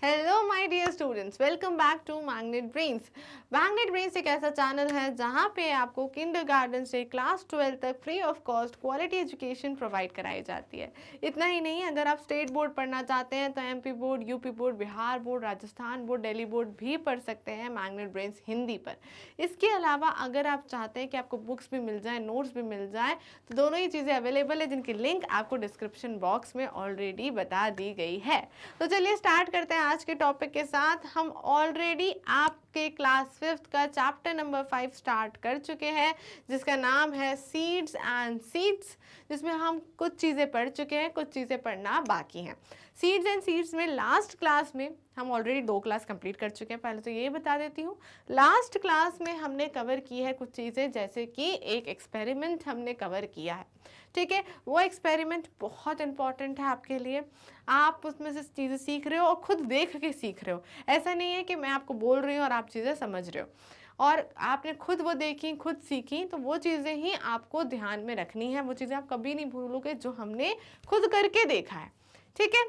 Hello my dear students, welcome back to Magnet Brains. Magnet Brains एक ऐसा channel है जहां पे आपको किंडरगार्टन से क्लास 12 तक free of cost quality education provide कराई जाती है। इतना ही नहीं, अगर आप स्टेट बोर्ड पढ़ना चाहते हैं तो MP board, UP board, Bihar board, Rajasthan board, Delhi board भी पढ़ सकते हैं मैग्नेट ब्रेन्स हिंदी पर। इसके अलावा अगर आप चाहते हैं कि आपको बुक्स भी मिल जाए, नोट्स भी मिल जाए, तो दोनों ही चीज़ें अवेलेबल है, जिनकी लिंक आपको डिस्क्रिप्शन बॉक्स में ऑलरेडी बता दी गई है। तो चलिए स्टार्ट करते हैं आज के टॉपिक के साथ। हम ऑलरेडी आपके क्लास 5th का चैप्टर नंबर 5 स्टार्ट कर चुके हैं, जिसका नाम है सीड्स एंड सीड्स, जिसमें हम कुछ चीज़ें पढ़ चुके हैं, कुछ चीज़ें पढ़ना बाकी हैं। सीड्स एंड सीड्स में लास्ट क्लास में हम ऑलरेडी 2 क्लास कंप्लीट कर चुके हैं। पहले तो ये बता देती हूँ, लास्ट क्लास में हमने कवर की है कुछ चीज़ें, जैसे कि एक एक्सपेरिमेंट हमने कवर किया है। ठीक है, वो एक्सपेरिमेंट बहुत इंपॉर्टेंट है आपके लिए। आप उसमें से चीज़ें सीख रहे हो और खुद देख के सीख रहे हो। ऐसा नहीं है कि मैं आपको बोल रही हूँ और आप चीज़ें समझ रहे हो और आपने खुद वो देखी, खुद सीखी, तो वो चीज़ें ही आपको ध्यान में रखनी है। वो चीज़ें आप कभी नहीं भूलोगे जो हमने खुद करके देखा है। ठीक है,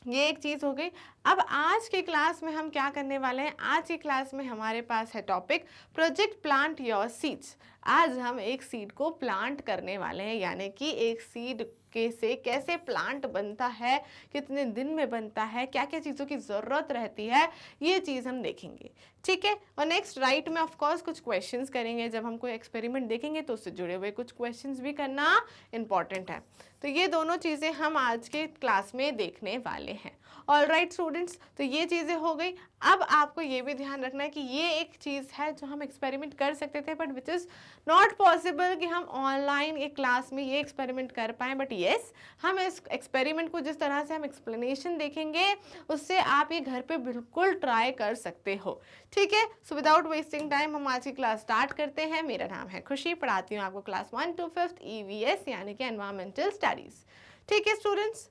ये एक चीज़ हो गई। अब आज की क्लास में हम क्या करने वाले हैं? आज की क्लास में हमारे पास है topic project plant your seeds. आज हम एक सीड को प्लांट करने वाले हैं, यानी कि एक सीड से कैसे प्लांट बनता है, कितने दिन में बनता है, क्या क्या चीज़ों की ज़रूरत रहती है, ये चीज़ हम देखेंगे। ठीक है, और नेक्स्ट राइट में ऑफ कोर्स कुछ क्वेश्चंस करेंगे। जब हम कोई एक्सपेरिमेंट देखेंगे तो उससे जुड़े हुए कुछ क्वेश्चंस भी करना इंपॉर्टेंट है। तो ये दोनों चीज़ें हम आज के क्लास में देखने वाले हैं। ऑलराइट स्टूडेंट्स, तो ये चीज़ें हो गई। अब आपको ये भी ध्यान रखना है कि ये एक चीज़ है जो हम एक्सपेरिमेंट कर सकते थे, but which is not possible कि हम ऑनलाइन एक क्लास में ये एक्सपेरिमेंट कर पाएँ। बट येस, हम इस एक्सपेरिमेंट को जिस तरह से हम एक्सप्लेनेशन देखेंगे, उससे आप ये घर पे बिल्कुल ट्राई कर सकते हो। ठीक है, सो विदाउट वेस्टिंग टाइम हम आज की क्लास स्टार्ट करते हैं। मेरा नाम है खुशी, पढ़ाती हूँ आपको क्लास 1 to 5th EVS यानी कि एनवायरमेंटल स्टडीज़। ठीक है स्टूडेंट्स,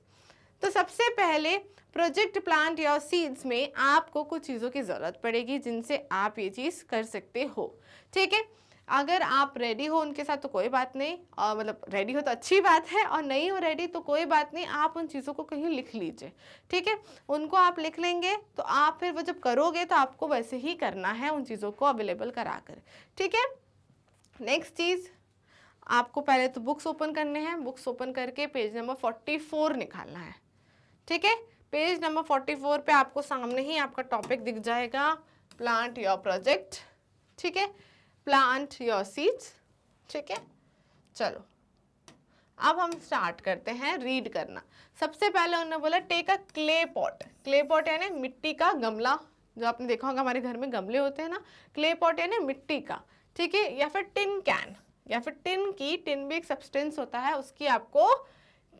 तो सबसे पहले प्रोजेक्ट प्लांट योर सीड्स में आपको कुछ चीज़ों की ज़रूरत पड़ेगी जिनसे आप ये चीज़ कर सकते हो। ठीक है, अगर आप रेडी हो उनके साथ तो कोई बात नहीं, और मतलब रेडी हो तो अच्छी बात है, और नहीं हो रेडी तो कोई बात नहीं, आप उन चीज़ों को कहीं लिख लीजिए। ठीक है, उनको आप लिख लेंगे तो आप फिर वो जब करोगे तो आपको वैसे ही करना है, उन चीज़ों को अवेलेबल करा कर। ठीक है, नेक्स्ट चीज़, आपको पहले तो बुक्स ओपन करने हैं। बुक्स ओपन करके पेज नंबर 44 निकालना है। ठीक है, पेज नंबर 44 पे आपको सामने ही आपका टॉपिक दिख जाएगा, प्लांट योर प्रोजेक्ट। ठीक है, प्लांट योर सीड्स। ठीक है, चलो अब हम स्टार्ट करते हैं रीड करना। सबसे पहले उन्होंने बोला take a clay pot. Clay pot यानी मिट्टी का गमला, जो आपने देखा होगा हमारे घर में गमले होते हैं ना। क्ले पॉट यानी मिट्टी का। ठीक है, या फिर टिन कैन, या फिर टिन भी एक सब्सटेंस होता है, उसकी आपको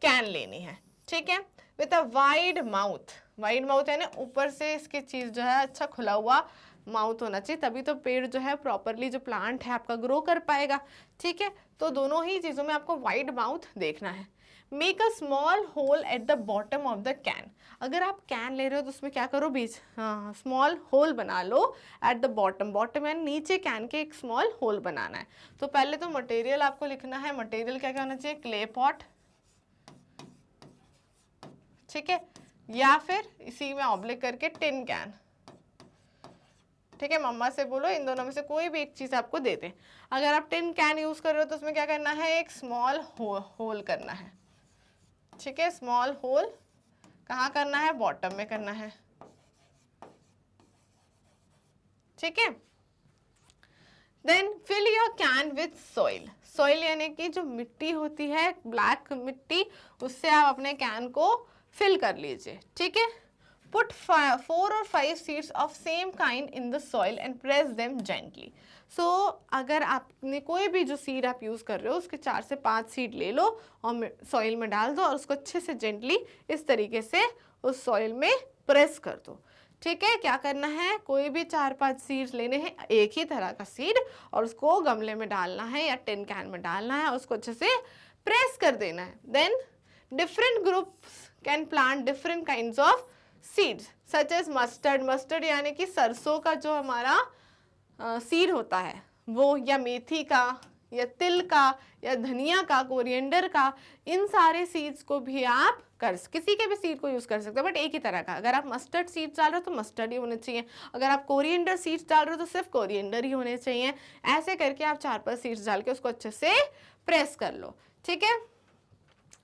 कैन लेनी है। ठीक है, with a wide mouth. Wide mouth यानी ऊपर से इसकी चीज़ जो है अच्छा खुला हुआ माउथ होना चाहिए, तभी तो पेड़ जो है प्रॉपरली, जो प्लांट है आपका ग्रो कर पाएगा। ठीक है, तो दोनों ही चीज़ों में आपको वाइड माउथ देखना है। Make a small hole at the bottom of the can. अगर आप कैन ले रहे हो तो उसमें क्या करो, बीच स्मॉल होल बना लो एट द बॉटम। बॉटम यानी नीचे कैन के एक स्मॉल होल बनाना है। तो पहले तो मटेरियल आपको लिखना है। मटेरियल क्या क्या होना चाहिए? क्ले पॉट, ठीक है, या फिर इसी में ऑब्लिक करके टिन कैन। ठीक है, मम्मा से बोलो इन दोनों में से कोई भी एक चीज़ आपको दे दें। अगर आप टिन कैन यूज़ कर रहे हो तो उसमें क्या करना है? एक स्मॉल होल करना है। ठीक है, स्मॉल होल कहाँ करना है? बॉटम में करना है। ठीक है, then fill your can with soil. Soil यानी कि जो मिट्टी होती है, ब्लैक मिट्टी, उससे आप अपने कैन को फिल कर लीजिए। ठीक है, put 4 or 5 seeds of same kind in the soil and press them gently. So अगर आपने कोई भी जो सीड आप यूज़ कर रहे हो उसके 4 से 5 सीड ले लो और सॉइल में डाल दो और उसको अच्छे से जेंटली इस तरीके से उस सॉइल में प्रेस कर दो। ठीक है, क्या करना है? कोई भी 4-5 सीड्स लेने हैं, एक ही तरह का सीड, और उसको गमले में डालना है या टिन कैन में डालना है, उसको अच्छे से प्रेस कर देना है। Then different groups can plant different kinds of seeds such as mustard. Mustard यानी कि सरसों का जो हमारा सीड होता है वो, या मेथी का, या तिल का या धनिया का, कोरिएंडर का, इन सारे सीड्स को भी आप किसी के भी सीड को यूज कर सकते हो, बट एक ही तरह का। अगर आप मस्टर्ड सीड्स डाल रहे हो तो मस्टर्ड ही होने चाहिए, अगर आप कोरिएंडर सीड्स डाल रहे हो तो सिर्फ कोरिएंडर ही होने चाहिए। ऐसे करके आप 4-5 सीड्स डाल के उसको अच्छे से प्रेस कर लो, ठीक है।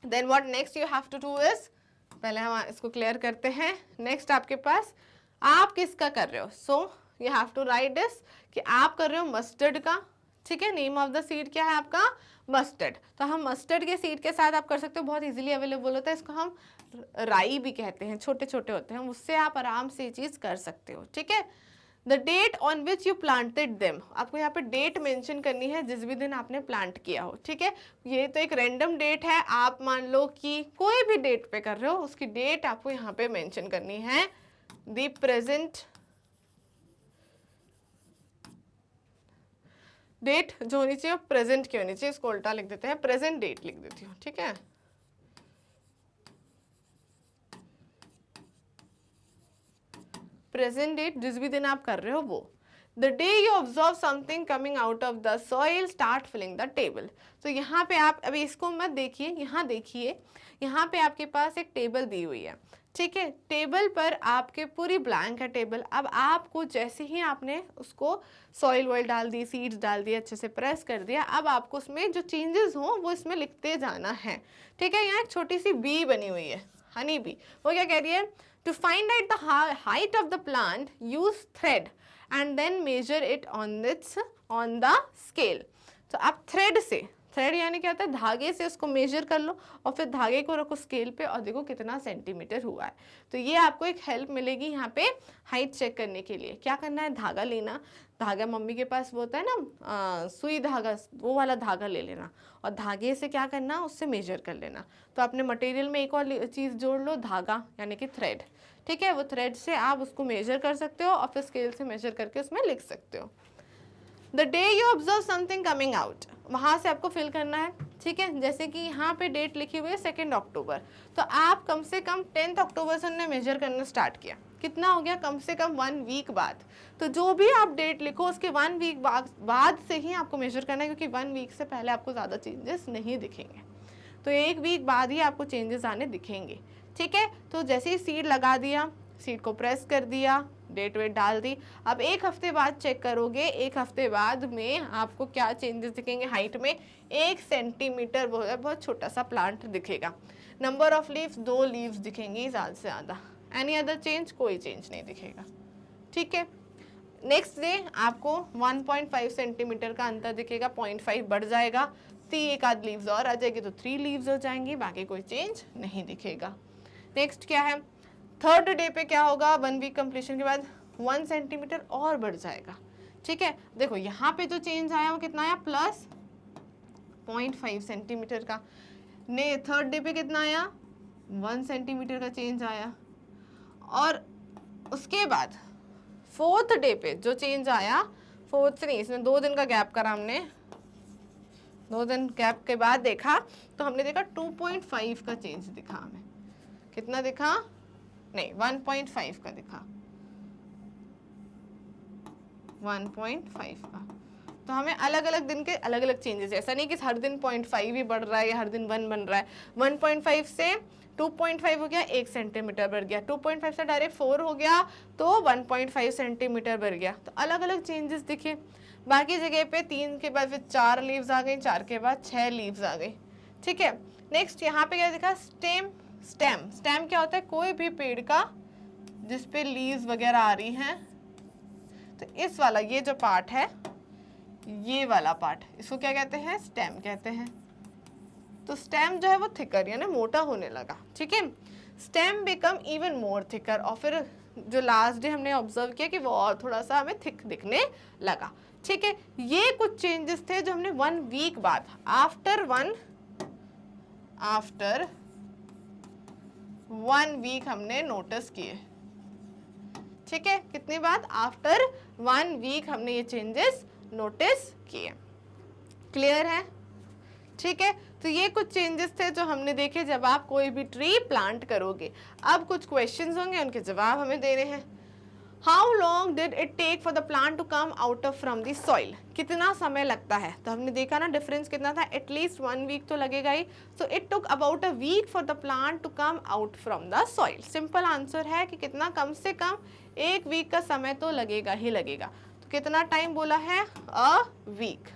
Then what next you have to do is, पहले हम इसको क्लियर करते हैं। नेक्स्ट आपके पास आप किसका कर रहे हो, so you have to write this कि आप कर रहे हो मस्टर्ड का, ठीक है। नेम ऑफ द सीड क्या है आपका, मस्टर्ड। तो हम मस्टर्ड के सीड के साथ आप कर सकते हो, बहुत इजीली अवेलेबल होता है, इसको हम राई भी कहते हैं, छोटे छोटे होते हैं, उससे आप आराम से ये चीज़ कर सकते हो, ठीक है। The date on which you planted them, आपको यहाँ पे डेट मेंशन करनी है जिस भी दिन आपने प्लांट किया हो, ठीक है। ये तो एक रैंडम डेट है, आप मान लो कि कोई भी डेट पे कर रहे हो, उसकी डेट आपको यहाँ पे मेंशन करनी है। द प्रेजेंट डेट जो होनी चाहिए प्रेजेंट की होनी चाहिए, इसको उल्टा लिख देते हैं, प्रेजेंट डेट लिख देती हूँ, ठीक है। प्रेजेंट डेट जिस भी दिन आप कर रहे हो वो। The day you observe something coming out of the soil start filling the table. तो यहाँ पे आप अभी इसको मत देखिए, यहाँ देखिए, यहाँ पे आपके पास एक टेबल दी हुई है, ठीक है। टेबल पर आपके पूरी ब्लैंक है टेबल। अब आपको जैसे ही आपने उसको सॉइल वॉइल डाल दी, सीड्स डाल दिए, अच्छे से प्रेस कर दिया, अब आपको उसमें जो चेंजेस हों वो इसमें लिखते जाना है, ठीक है। यहाँ एक छोटी सी बी बनी हुई है, हनी बी। वो क्या कह रही है, to find out the height of the plant use thread and then measure it on the scale. तो आप थ्रेड से, थ्रेड यानी क्या होता है, धागे से उसको मेजर कर लो और फिर धागे को रखो स्केल पे और देखो कितना सेंटीमीटर हुआ है। तो ये आपको एक हेल्प मिलेगी यहाँ पे हाइट चेक करने के लिए। क्या करना है, धागा लेना, धागा मम्मी के पास वो होता है ना सुई धागा, वो वाला धागा ले लेना और धागे से क्या करना, उससे मेजर कर लेना। तो अपने मटेरियल में एक और चीज़ जोड़ लो, धागा यानी कि थ्रेड, ठीक है। वो थ्रेड से आप उसको मेजर कर सकते हो और फिर स्केल से मेजर करके उसमें लिख सकते हो। The day you observe something coming out, वहाँ से आपको फिल करना है, ठीक है। जैसे कि यहाँ पे डेट लिखी हुई है 2 अक्टूबर, तो आप कम से कम 10 अक्टूबर से उन्होंने मेजर करना स्टार्ट किया, कितना हो गया, कम से कम 1 वीक बाद। तो जो भी आप डेट लिखो उसके 1 वीक बाद से ही आपको मेजर करना है, क्योंकि 1 वीक से पहले आपको ज़्यादा चेंजेस नहीं दिखेंगे। तो 1 वीक बाद ही आपको चेंजेस आने दिखेंगे, ठीक है। तो जैसे ही सीड लगा दिया, सीड को प्रेस कर दिया, डेट वेट डाल दी, अब 1 हफ्ते बाद चेक करोगे, 1 हफ्ते बाद में आपको क्या चेंजेस दिखेंगे, हाइट में 1 सेंटीमीटर बहुत छोटा सा प्लांट दिखेगा। नंबर ऑफ लीव्स 2 लीव्स दिखेंगी ज़्यादा से ज़्यादा, एनी अदर चेंज, कोई चेंज नहीं दिखेगा, ठीक है। नेक्स्ट डे आपको 1.5 सेंटीमीटर का अंतर दिखेगा, 0.5 बढ़ जाएगा, 1 आध लीव्स और आ जाएगी तो 3 लीव्स हो जाएंगी, बाकी कोई चेंज नहीं दिखेगा। नेक्स्ट क्या है, 3rd डे पे क्या होगा, 1 वीक कंप्लीशन के बाद 1 सेंटीमीटर और बढ़ जाएगा, ठीक है। देखो यहाँ पे जो चेंज आया वो कितना आया, प्लस 0.5 सेंटीमीटर का। 3rd डे पे कितना आया, 1 सेंटीमीटर का चेंज आया। और उसके बाद 4th डे पे जो चेंज आया, 4th से नहीं, इसमें 2 दिन का गैप करा हमने, 2 दिन गैप के बाद देखा तो हमने देखा 2.5 का चेंज दिखा हमें। कितना दिखा, नहीं 1.5 का दिखा, 1.5 का। तो हमें अलग अलग दिन के अलग अलग चेंजेस, ऐसा नहीं कि हर दिन 0.5 ही बढ़ रहा है या हर दिन 1 बन रहा है। 1.5 से 2.5 हो गया, 1 सेंटीमीटर बढ़ गया, 2.5 से डायरेक्ट 4 हो गया तो 1.5 सेंटीमीटर बढ़ गया। तो अलग अलग चेंजेस दिखे। बाकी जगह पे 3 के बाद फिर 4 लीव्स आ गई, 4 के बाद 6 लीव्स आ गई, ठीक है। नेक्स्ट यहाँ पे क्या दिखा, स्टेम। स्टेम क्या होता है, कोई भी पेड़ का जिस पे लीव्स वगैरह आ रही हैं, तो इस वाला ये जो पार्ट है, ये वाला पार्ट, इसको क्या कहते हैं, स्टेम कहते हैं। तो स्टेम जो है वो थिकर यानी मोटा होने लगा, ठीक है। Stem become even more thicker, और फिर जो लास्ट डे हमने ऑब्जर्व किया कि वो और थोड़ा सा हमें थिक दिखने लगा, ठीक है। ये कुछ चेंजेस थे जो हमने 1 वीक बाद, आफ्टर 1 वीक हमने नोटिस किए, ठीक है। कितनी बाद, आफ्टर 1 वीक हमने ये चेंजेस नोटिस किए। क्लियर है, ठीक है। तो ये कुछ चेंजेस थे जो हमने देखे जब आप कोई भी ट्री प्लांट करोगे। अब कुछ क्वेश्चंस होंगे, उनके जवाब हमें देने हैं। How long did it take for the plant to come out of from the soil, कितना समय लगता है, तो हमने देखा ना डिफरेंस कितना था, एटलीस्ट 1 वीक तो लगेगा ही, so it took about a week for the plant to come out from the soil. Simple answer है कि कितना, कम से कम 1 वीक का समय तो लगेगा ही लगेगा। तो कितना टाइम बोला है, अ वीक।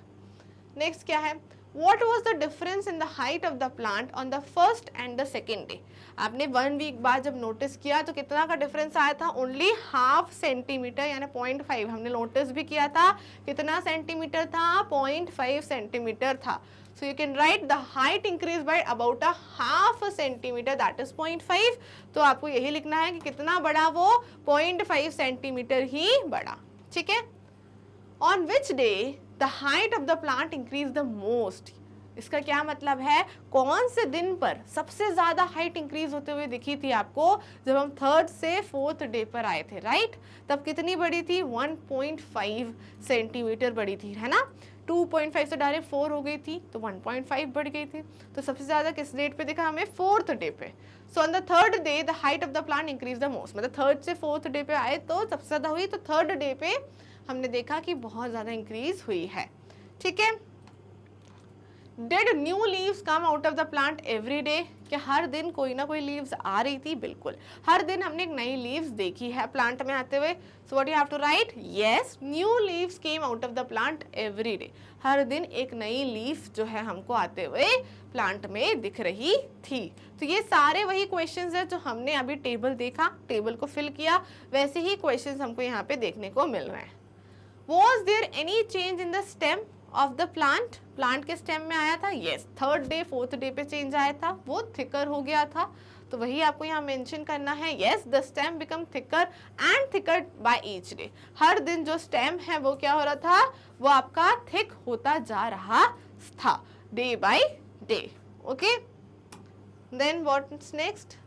नेक्स्ट क्या है, What was the difference in the height of the plant on the first and the second day? आपने 1 वीक बाद जब नोटिस किया तो कितना का डिफरेंस आया था, ओनली हाफ सेंटीमीटर यानी 0.5। हमने नोटिस भी किया था कितना सेंटीमीटर था, 0.5 सेंटीमीटर था। So you can write the height increase by about a half centimetre, that is 0.5। तो आपको यही लिखना है कि कितना बड़ा वो, 0.5 सेंटीमीटर ही बड़ा। ठीक है। On which day the height of the plant increased the most? इसका क्या मतलब है, कौन से दिन पर सबसे ज्यादा हाइट इंक्रीज होते हुए दिखी थी आपको, जब हम 3rd से 4th डे पर आए थे, राइट। तब कितनी बड़ी थी, 1.5 सेंटीमीटर बड़ी थी, है ना। 2.5 से डायरेक्ट 4 हो गई थी तो 1.5 बढ़ गई थी। तो सबसे ज्यादा किस डेट पे दिखा हमें, 4th डे पे। So on the 3rd day the height of the plant increase the most, मतलब 3rd से 4th डे पे आए तो सबसे ज्यादा हुई, तो 3rd डे पे हमने देखा कि बहुत ज्यादा इंक्रीज हुई है। ठीक है। Did new leaves come out of the plant every day? क्या हर दिन कोई ना कोई लीव्स आ रही थी, बिल्कुल हर दिन हमने एक नई लीव्स देखी है प्लांट में आते हुए। So what you have to write, yes new leaves came out of the plant every day, हर दिन एक नई लीफ जो है हमको आते हुए प्लांट में दिख रही थी। तो ये सारे वही क्वेश्चंस है जो हमने अभी टेबल देखा, टेबल को फिल किया, वैसे ही क्वेश्चंस हमको यहाँ पे देखने को मिल रहे हैं। Was there any change in the stem of the plant? Plant के स्टेम में आया था, yes 3rd day 4th day पे चेंज आया था, वो थिकर हो गया था। तो वही आपको यहाँ मेंशन करना है, yes the stem become thicker and thicker by each day। हर दिन जो स्टेम है वो क्या हो रहा था, वो आपका थिक होता जा रहा था day by day. Okay, then what's next?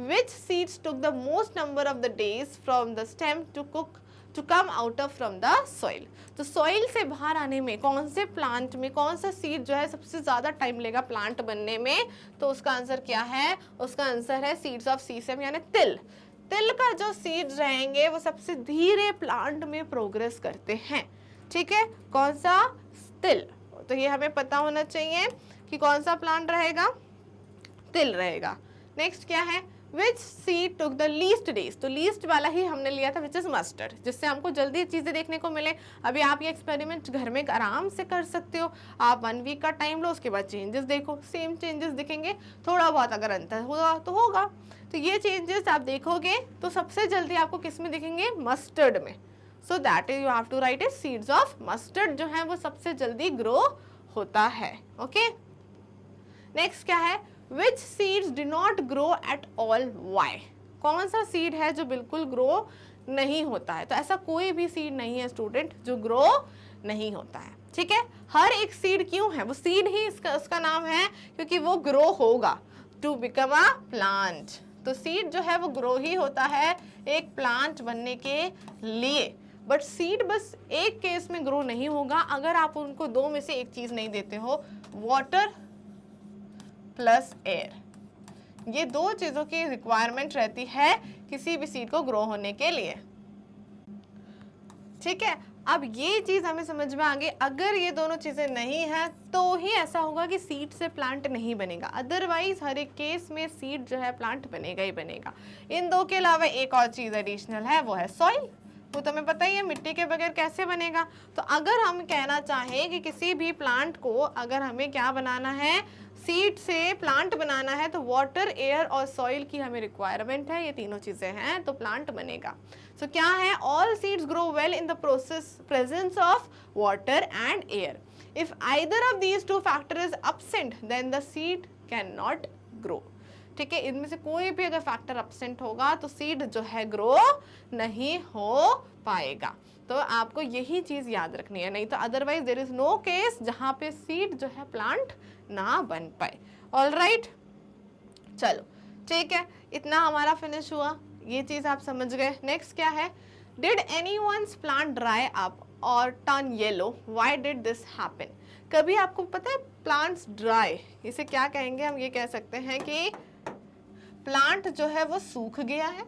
Which seeds took the most number of the days from the stem to come out of from the soil? तो सॉइल से बाहर आने में कौन से प्लांट में कौन सा सीड जो है सबसे ज्यादा टाइम लेगा प्लांट बनने में, तो उसका आंसर क्या है, उसका आंसर है सीड्स ऑफ सीसम यानी तिल। तिल का जो सीड्स रहेंगे वो सबसे धीरे प्लांट में प्रोग्रेस करते हैं। ठीक है, कौन सा, तिल। तो ये हमें पता होना चाहिए कि कौन सा प्लांट रहेगा, तिल रहेगा। नेक्स्ट क्या है, which seed took the least days, तो लीस्ट वाला ही हमने लिया था विच इज मस्टर्ड, जिससे हमको जल्दी चीजें देखने को मिले। अभी आप ये एक्सपेरिमेंट घर में आराम से कर सकते हो, आप 1 वीक का टाइम लो, उसके बाद चेंजेस देखो, सेम चेंजेस दिखेंगे, थोड़ा बहुत अगर अंतर होगा तो होगा। तो ये चेंजेस आप देखोगे तो सबसे जल्दी आपको किस में दिखेंगे, मस्टर्ड में। So that is you have to write it, seeds of mustard जो है वो सबसे जल्दी ग्रो होता है। ओके, नेक्स्ट क्या है, Which seeds do not grow at all? Why? कौन सा सीड है जो बिल्कुल ग्रो नहीं होता है, तो ऐसा कोई भी सीड नहीं है स्टूडेंट जो ग्रो नहीं होता है। ठीक है, हर एक सीड क्यों है, वो सीड ही उसका नाम है क्योंकि वो ग्रो होगा टू बिकम अ प्लांट। तो सीड जो है वो ग्रो ही होता है एक प्लांट बनने के लिए, बट सीड बस एक केस में ग्रो नहीं होगा अगर आप उनको 2 में से एक चीज नहीं देते हो, वाटर प्लस एयर। ये 2 चीजों की रिक्वायरमेंट रहती है किसी भी सीड को ग्रो होने के लिए। ठीक है, अब ये चीज हमें समझ में आ गई, अगर ये दोनों चीजें नहीं है तो ही ऐसा होगा कि सीड से प्लांट नहीं बनेगा, अदरवाइज हर एक केस में सीड जो है प्लांट बनेगा ही बनेगा। इन 2 के अलावा एक और चीज एडिशनल है, वो है सॉइल। वो तुम्हें पता ही है मिट्टी के बगैर कैसे बनेगा। तो अगर हम कहना चाहें कि किसी भी प्लांट को अगर हमें क्या बनाना है, सीड से प्लांट बनाना है, तो वाटर, एयर और सॉइल की हमें रिक्वायरमेंट है, ये तीनों चीजें हैं तो प्लांट बनेगा। सो क्या है, all seeds grow well in the presence of water and air. If either of these 2 factor is absent then the seed can not grow. ठीक है, इनमें से कोई भी अगर फैक्टर absent होगा तो सीड जो है ग्रो नहीं हो पाएगा। तो आपको यही चीज याद रखनी है, नहीं तो otherwise there is no case जहां पे सीड जो है प्लांट ना बन पाए। ऑल राइट, चलो ठीक है, इतना हमारा फिनिश हुआ, ये चीज आप समझ गए। नेक्स्ट क्या है, did anyone's plant dry up और turn yellow, why did this happen? कभी आपको पता है प्लांट्स ड्राई, इसे क्या कहेंगे, हम ये कह सकते हैं कि प्लांट जो है वो सूख गया है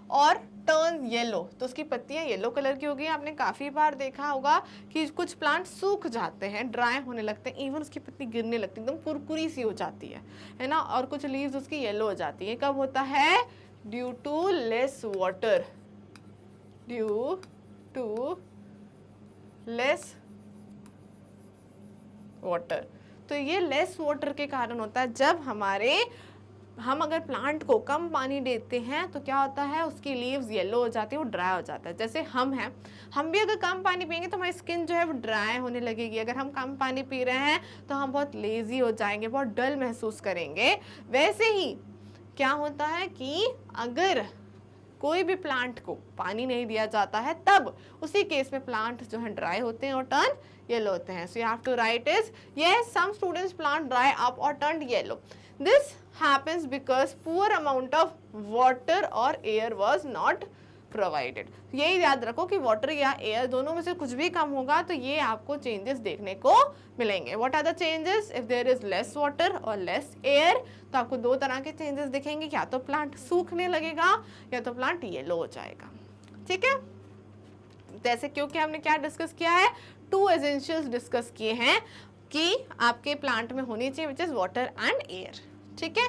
और टर्न येलो, तो उसकी पत्तियां येलो कलर की हो गई। आपने काफ़ी बार देखा होगा कि कुछ प्लांट सूख जाते हैं, ड्राई होने लगते हैं, इवन उसकी पत्ती गिरने लगती है, एकदम कुरकुरी सी हो जाती है ना, और कुछ लीव्स उसकी येलो हो जाती है। कब होता है? Due to less water, due to less water. तो ये लेस वाटर के कारण होता है। जब हम अगर प्लांट को कम पानी देते हैं तो क्या होता है, उसकी लीव्स येलो हो जाती है, वो ड्राई हो जाता है। जैसे हम हैं, हम भी अगर कम पानी पियेंगे तो हमारी स्किन जो है वो ड्राई होने लगेगी। अगर हम कम पानी पी रहे हैं तो हम बहुत लेजी हो जाएंगे, बहुत डल महसूस करेंगे। वैसे ही क्या होता है कि अगर कोई भी प्लांट को पानी नहीं दिया जाता है तब उसी केस में प्लांट जो है ड्राई होते हैं और टर्न येलो होते हैं। So you have to write is yes, some students plant dry up और turn yellow. This happens because poor amount of water or air was not provided। यही याद रखो कि वाटर या एयर दोनों में से कुछ भी कम होगा तो ये आपको चेंजेस देखने को मिलेंगे। What are the changes? If there is less water और लेस एयर तो आपको दो तरह के चेंजेस दिखेंगे, या तो प्लांट सूखने लगेगा या तो प्लांट येलो हो जाएगा। ठीक है, जैसे क्योंकि हमने क्या डिस्कस किया है, टू एसेंशियल्स डिस्कस किए हैं कि आपके प्लांट में होनी चाहिए, which is water and air. ठीक है,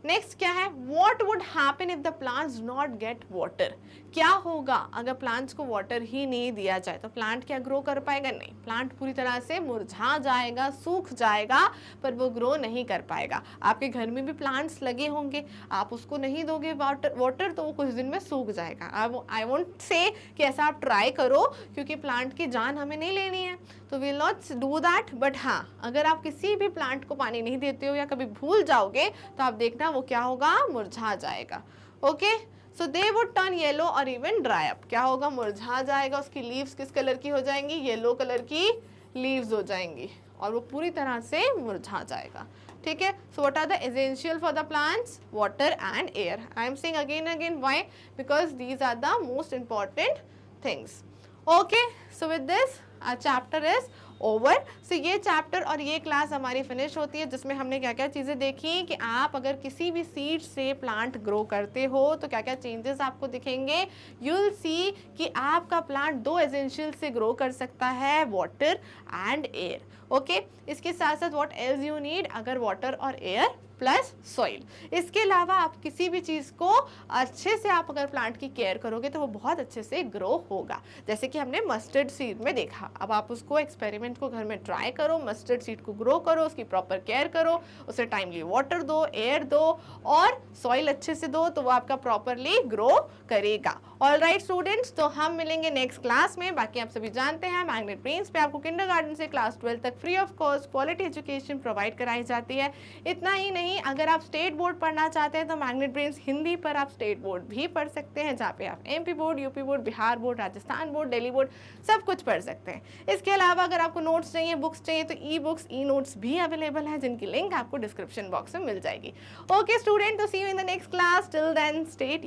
नेक्स्ट क्या है, what would happen if the plants not get water. क्या होगा अगर प्लांट्स को वाटर ही नहीं दिया जाए तो प्लांट क्या ग्रो कर पाएगा? नहीं, प्लांट पूरी तरह से मुरझा जाएगा, सूख जाएगा, पर वो ग्रो नहीं कर पाएगा। आपके घर में भी प्लांट्स लगे होंगे, आप उसको नहीं दोगे वाटर तो वो कुछ दिन में सूख जाएगा। आई वोंट से कि ऐसा आप ट्राई करो, क्योंकि प्लांट की जान हमें नहीं लेनी है, तो will not do that. But हाँ, अगर आप किसी भी प्लांट को पानी नहीं देते हो या कभी भूल जाओगे तो आप देखना वो क्या होगा, मुरझा जाएगा। Okay, so they would turn yellow और इवन ड्राई अप। क्या होगा, मुरझा जाएगा, उसकी लीव्स किस कलर की हो जाएंगी, येलो कलर की लीव्स हो जाएंगी और वो पूरी तरह से मुरझा जाएगा। ठीक है, so what are the essential for the plants? Water and air. I am saying again why, because these are the most important things. Okay, so with this our chapter is over। so ये chapter और ये class हमारी finish होती है, जिसमें हमने क्या क्या चीज़ें देखी कि आप अगर किसी भी सीड से प्लांट ग्रो करते हो तो क्या क्या चेंजेस आपको दिखेंगे। यू विल सी कि आपका प्लांट दो एसेंशियल से ग्रो कर सकता है, वाटर एंड एयर। ओके, इसके साथ साथ व्हाट एल्स यू नीड, अगर वाटर और एयर प्लस सॉइल। इसके अलावा आप किसी भी चीज़ को अच्छे से आप अगर प्लांट की केयर करोगे तो वो बहुत अच्छे से ग्रो होगा। जैसे कि हमने मस्टर्ड सीड में देखा, अब आप उसको एक्सपेरिमेंट को घर में ट्राई करो, मस्टर्ड सीड को ग्रो करो, उसकी प्रॉपर केयर करो, उसे टाइमली वाटर दो, एयर दो और सॉइल अच्छे से दो, तो वो आपका प्रॉपरली ग्रो करेगा। ऑलराइट स्टूडेंट्स, तो हम मिलेंगे नेक्स्ट क्लास में। बाकी आप सभी जानते हैं मैग्नेट ब्रेन्स पे आपको किंडरगार्टन से क्लास 12 तक free of cost quality education provide कराई जाती है। इतना ही नहीं, अगर आप स्टेट बोर्ड पढ़ना चाहते हैं तो मैग्नेट ब्रेन्स हिंदी पर आप स्टेट बोर्ड भी पढ़ सकते हैं, जहाँ पे आप MP board, UP board, Bihar board, Rajasthan board, Delhi board सब कुछ पढ़ सकते हैं। इसके अलावा अगर आपको नोट्स चाहिए, बुक्स चाहिए, तो ई-बुक्स, ई-नोट्स भी अवेलेबल है, जिनकी लिंक आपको डिस्क्रिप्शन बॉक्स में मिल जाएगी। ओके स्टूडेंट, तो see you in the next class. Till then stay